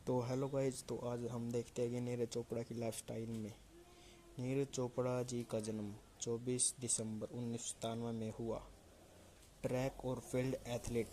तो hello guys. तो आज हम देखते हैं कि नीरज चोपड़ा की लाइफस्टाइल में। नीरज चोपड़ा जी का जन्म 24 दिसंबर 1997 में हुआ। ट्रैक और फील्ड एथलीट,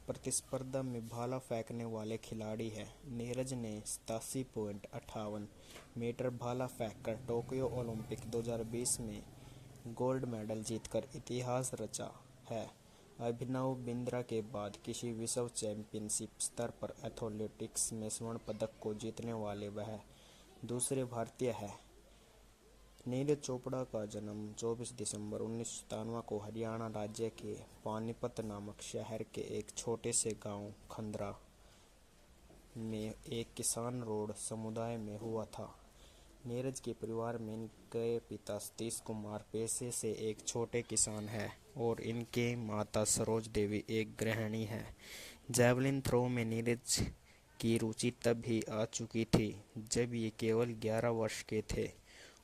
प्रतिस्पर्धा में भाला फेंकने वाले खिलाड़ी हैं। नीरज ने 87.58 मीटर भाला फेंककर टोक्यो ओलंपिक 2020 में गोल्ड मेडल जीतकर इतिहास रचा है। अभिनव बिंद्रा के बाद किसी विश्व चैंपियनशिप स्तर पर एथलेटिक्स में स्वर्ण पदक को जीतने वाले वह दूसरे भारतीय हैं। नीरज चोपड़ा का जन्म 24 दिसंबर 1997 को हरियाणा राज्य के पानीपत नामक शहर के एक छोटे से गांव खंदरा में एक किसान रोड समुदाय में हुआ था। नीरज के परिवार में इनके पिता सतीश कुमार पेशे से एक छोटे किसान हैं और इनके माता सरोज देवी एक गृहिणी हैं। जैवलिन थ्रो में नीरज की रुचि तब ही आ चुकी थी जब ये केवल 11 वर्ष के थे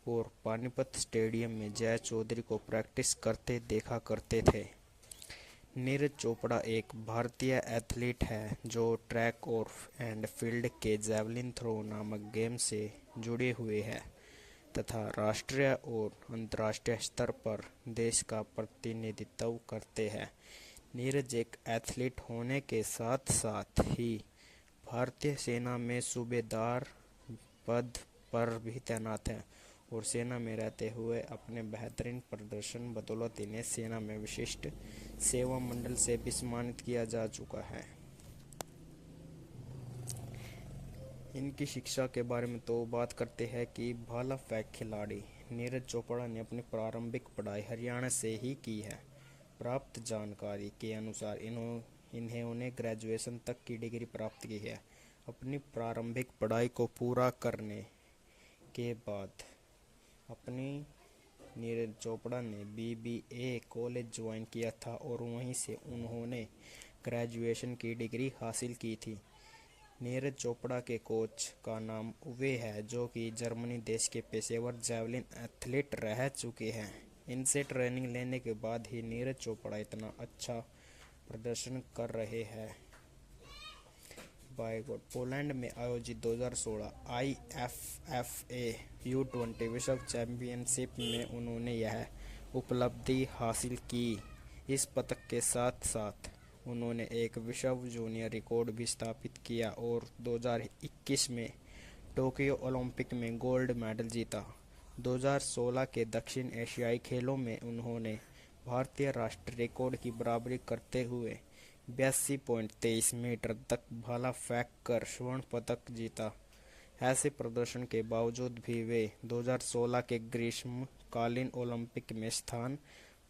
और पानीपत स्टेडियम में जय चौधरी को प्रैक्टिस करते देखा करते थे। नीरज चोपड़ा एक भारतीय एथलीट है जो ट्रैक और एंड फील्ड के जैवलिन थ्रो नामक गेम से जुड़े हुए हैं तथा राष्ट्रीय और अंतर्राष्ट्रीय स्तर पर देश का प्रतिनिधित्व करते हैं। नीरज एक एथलीट होने के साथ साथ ही भारतीय सेना में सूबेदार पद पर भी तैनात हैं और सेना में रहते हुए अपने बेहतरीन प्रदर्शन बदौलत इन्हें सेना में विशिष्ट सेवा मंडल से भी सम्मानित किया जा चुका है। इनकी शिक्षा के बारे में तो बात करते हैं कि भाला फेंक खिलाड़ी नीरज चोपड़ा ने अपनी प्रारंभिक पढ़ाई हरियाणा से ही की है। प्राप्त जानकारी के अनुसार इन्होंने ग्रेजुएशन तक की डिग्री प्राप्त की है। अपनी प्रारंभिक पढ़ाई को पूरा करने के बाद अपनी नीरज चोपड़ा ने BBA कॉलेज ज्वाइन किया था और वहीं से उन्होंने ग्रेजुएशन की डिग्री हासिल की थी। नीरज चोपड़ा के कोच का नाम उवे है जो कि जर्मनी देश के पेशेवर जैवलिन एथलीट रह चुके हैं। इनसे ट्रेनिंग लेने के बाद ही नीरज चोपड़ा इतना अच्छा प्रदर्शन कर रहे हैं। पोलैंड में आयोजित 2016 IFFA U20 विश्व चैंपियनशिप में उन्होंने यह उपलब्धि हासिल की। इस पदक के साथ साथ उन्होंने एक विश्व जूनियर रिकॉर्ड भी स्थापित किया और 2021 में टोक्यो ओलंपिक में गोल्ड मेडल जीता। 2016 के दक्षिण एशियाई खेलों में उन्होंने भारतीय राष्ट्रीय रिकॉर्ड की बराबरी करते हुए 82.23 मीटर तक भाला फेंक कर स्वर्ण पदक जीता। ऐसे प्रदर्शन के बावजूद भी वे 2016 के ग्रीष्मकालीन ओलंपिक में स्थान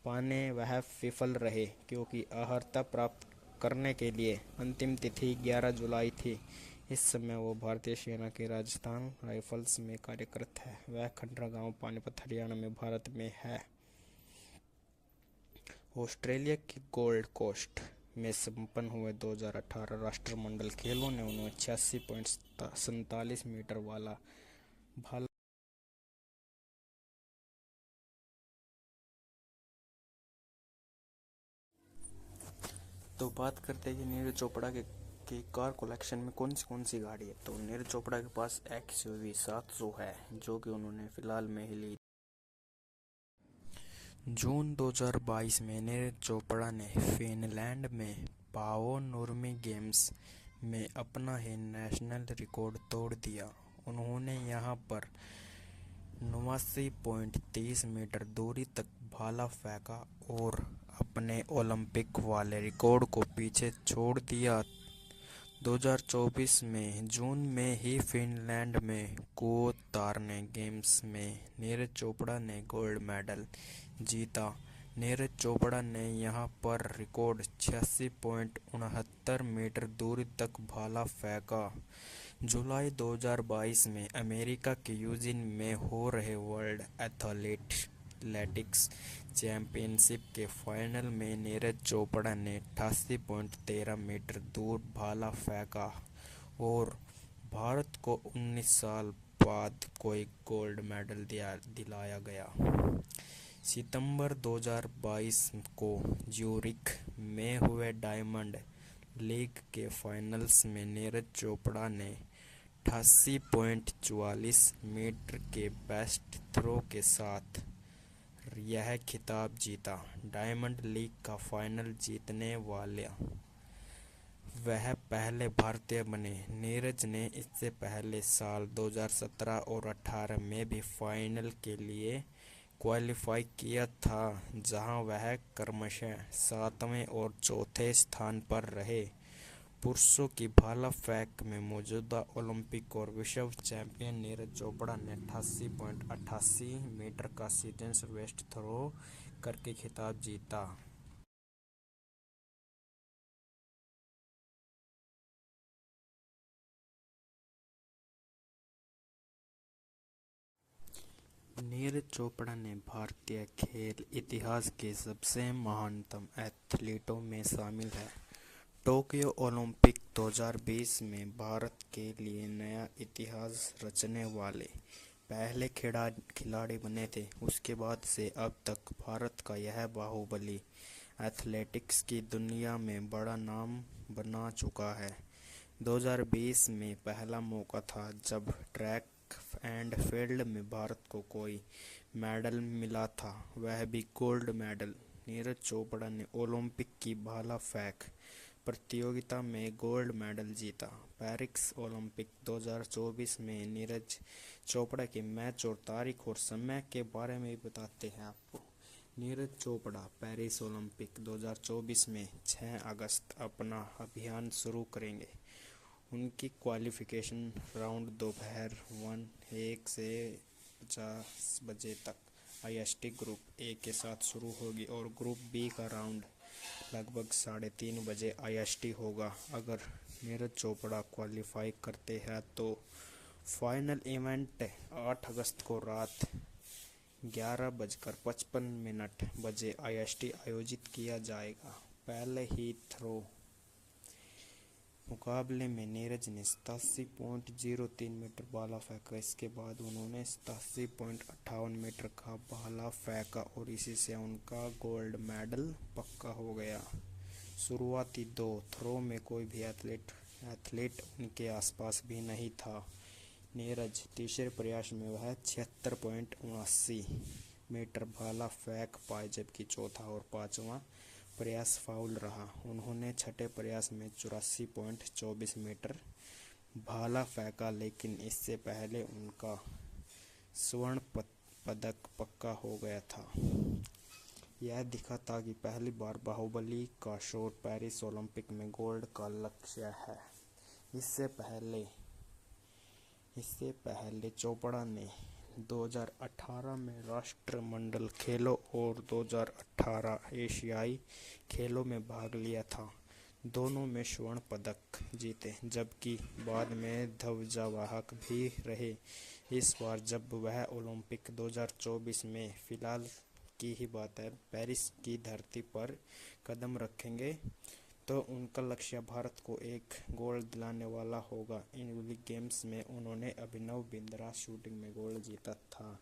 पाने वह विफल रहे क्योंकि अर्हता प्राप्त करने के लिए अंतिम तिथि 11 जुलाई थी। इस समय वो भारतीय सेना के राजस्थान राइफल्स में कार्यरत है। वह खंडरा गांव पानीपत हरियाणा में भारत में है। ऑस्ट्रेलिया के गोल्ड कोस्ट में संपन्न हुए 2018 राष्ट्रमंडल खेलों ने उन्हें 86.47 मीटर वाला भाला तो बात करते हैं कि नीरज चोपड़ा के कार कलेक्शन में कौन सी गाड़ी है। तो नीरज चोपड़ा के पास XUV 700 है जो कि उन्होंने फिलहाल में ही ली। जून 2022 में नीरज चोपड़ा ने फिनलैंड में पावो नूर्मी गेम्स में अपना ही नेशनल रिकॉर्ड तोड़ दिया। उन्होंने यहां पर 89.30 मीटर दूरी तक भाला फेंका और अपने ओलंपिक वाले रिकॉर्ड को पीछे छोड़ दिया। 2024 में जून में ही फिनलैंड में कुओतार्ने गेम्स में नीरज चोपड़ा ने गोल्ड मेडल जीता। नीरज चोपड़ा ने यहां पर रिकॉर्ड 86.69 मीटर दूरी तक भाला फेंका। जुलाई 2022 में अमेरिका के यूजिन में हो रहे वर्ल्ड एथलेटिक्स चैंपियनशिप के फाइनल में नीरज चोपड़ा ने 88.13 मीटर दूर भाला फेंका और भारत को 19 साल बाद कोई गोल्ड मेडल दिलाया गया। सितंबर 2022 को ज्यूरिख में हुए डायमंड लीग के फाइनल्स में नीरज चोपड़ा ने 88.44 मीटर के बेस्ट थ्रो के साथ यह खिताब जीता। डायमंड लीग का फाइनल जीतने वाला वह पहले भारतीय बने। नीरज ने इससे पहले साल 2017 और 18 में भी फाइनल के लिए क्वालिफाई किया था, जहां वह क्रमशः 7वें और 4थे स्थान पर रहे। पुरुषों की भाला फेंक में मौजूदा ओलंपिक और विश्व चैंपियन नीरज चोपड़ा ने 88.88 मीटर का सीजन बेस्ट थ्रो करके खिताब जीता। नीरज चोपड़ा ने भारतीय खेल इतिहास के सबसे महानतम एथलीटों में शामिल है। टोक्यो ओलंपिक 2020 में भारत के लिए नया इतिहास रचने वाले पहले खिलाड़ी बने थे। उसके बाद से अब तक भारत का यह बाहुबली एथलेटिक्स की दुनिया में बड़ा नाम बना चुका है। 2020 में पहला मौका था जब ट्रैक एंड फील्ड में भारत को कोई मेडल मिला था, वह भी गोल्ड मेडल। नीरज चोपड़ा ने ओलंपिक की भाला फेंक प्रतियोगिता में गोल्ड मेडल जीता। पेरिस ओलंपिक 2024 में नीरज चोपड़ा के मैच और तारीख और समय के बारे में बताते हैं आपको। नीरज चोपड़ा पेरिस ओलंपिक 2024 में 6 अगस्त अपना अभियान शुरू करेंगे। उनकी क्वालिफिकेशन राउंड दोपहर 1 से 50 बजे तक IST ग्रुप ए के साथ शुरू होगी और ग्रुप बी का राउंड लगभग 3:30 बजे IST होगा। अगर नीरज चोपड़ा क्वालिफाई करते हैं तो फाइनल इवेंट 8 अगस्त को रात 11:55 बजे IST आयोजित किया जाएगा। पहले ही थ्रो मुकाबले में नीरज ने 87.03 मीटर भाला फेंका। इसके बाद उन्होंने 87.58 मीटर का भाला फेंका और इसी से उनका गोल्ड मेडल पक्का हो गया। शुरुआती 2 थ्रो में कोई भी एथलीट उनके आसपास भी नहीं था। नीरज तीसरे प्रयास में वह 76.79 मीटर भाला फेंक पाए, जबकि चौथा और पांचवा प्रयास फाउल रहा। उन्होंने छठे प्रयास में 84.24 मीटर भाला फेंका, लेकिन इससे पहले उनका स्वर्ण पदक पक्का हो गया था। यह दिखा था कि पहली बार बाहुबली का शॉट पेरिस ओलंपिक में गोल्ड का लक्ष्य है। इससे पहले चोपड़ा ने 2018 में राष्ट्रमंडल खेलों और 2018 एशियाई खेलों में भाग लिया था। दोनों में स्वर्ण पदक जीते, जबकि बाद में ध्वजावाहक भी रहे। इस बार जब वह ओलंपिक 2024 में फिलहाल की ही बात है पेरिस की धरती पर कदम रखेंगे तो उनका लक्ष्य भारत को एक गोल्ड दिलाने वाला होगा। इन ओलंपिक गेम्स में उन्होंने अभिनव बिंद्रा शूटिंग में गोल्ड जीता था।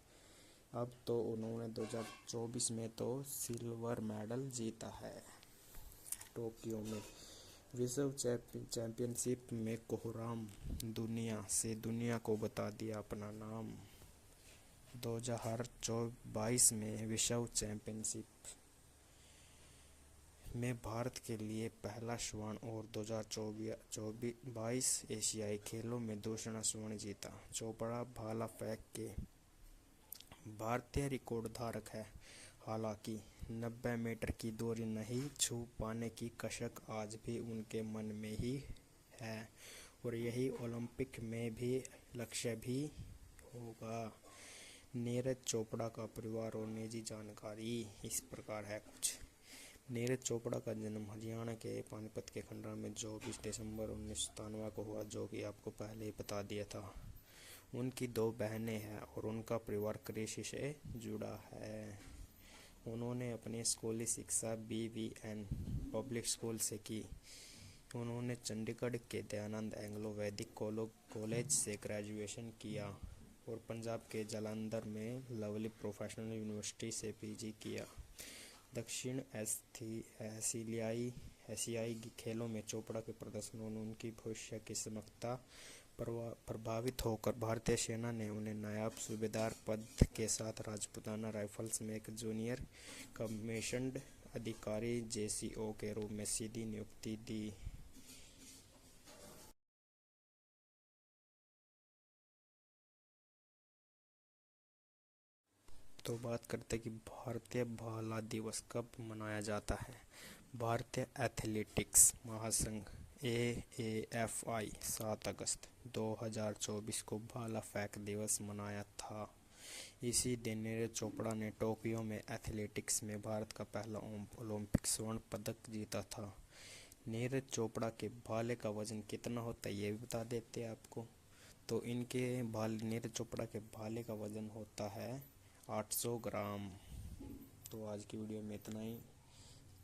अब तो उन्होंने 2024 में तो सिल्वर मेडल जीता है। टोक्यो में विश्व चैंपियनशिप में कोहराम दुनिया को बता दिया अपना नाम। 2022 में विश्व चैंपियनशिप में भारत के लिए पहला स्वर्ण और 2022 एशियाई खेलों में दूसरा स्वर्ण जीता। चोपड़ा भाला फेंक के भारतीय रिकॉर्ड धारक है। हालांकि 90 मीटर की दूरी नहीं छू पाने की कसक आज भी उनके मन में ही है और यही ओलंपिक में भी लक्ष्य भी होगा। नीरज चोपड़ा का परिवार और निजी जानकारी इस प्रकार है कुछ। नीरज चोपड़ा का जन्म हरियाणा के पानीपत के खंडवा में 24 दिसंबर 1997 को हुआ, जो कि आपको पहले ही बता दिया था। उनकी 2 बहनें हैं और उनका परिवार कृषि से जुड़ा है। उन्होंने अपनी स्कूली शिक्षा BVN पब्लिक स्कूल से की। उन्होंने चंडीगढ़ के दयानंद एंग्लो वैदिक कॉलेज से ग्रेजुएशन किया और पंजाब के जालंधर में लवली प्रोफेशनल यूनिवर्सिटी से PG किया। दक्षिण एशियाई खेलों में चोपड़ा के प्रदर्शन और उनकी भविष्य की समकता प्रभावित होकर भारतीय सेना ने उन्हें नायब सूबेदार पद के साथ राजपूताना राइफल्स में एक जूनियर कमीशन्ड अधिकारी जेसीओ के रूप में सीधी नियुक्ति दी। तो बात करते हैं कि भारतीय भाला दिवस कब मनाया जाता है। भारतीय एथलेटिक्स महासंघ AAFI 7 अगस्त 2024 को भाला फेंक दिवस मनाया था। इसी दिन नीरज चोपड़ा ने टोक्यो में एथलेटिक्स में भारत का पहला ओलंपिक स्वर्ण पदक जीता था। नीरज चोपड़ा के भाले का वजन कितना होता है ये भी बता देते हैं आपको। तो नीरज चोपड़ा के भाले का वजन होता है 800 ग्राम। तो आज की वीडियो में इतना ही।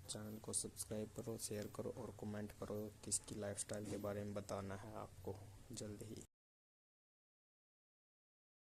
चैनल को सब्सक्राइब करो, शेयर करो और कमेंट करो किसकी लाइफस्टाइल के बारे में बताना है आपको जल्द ही।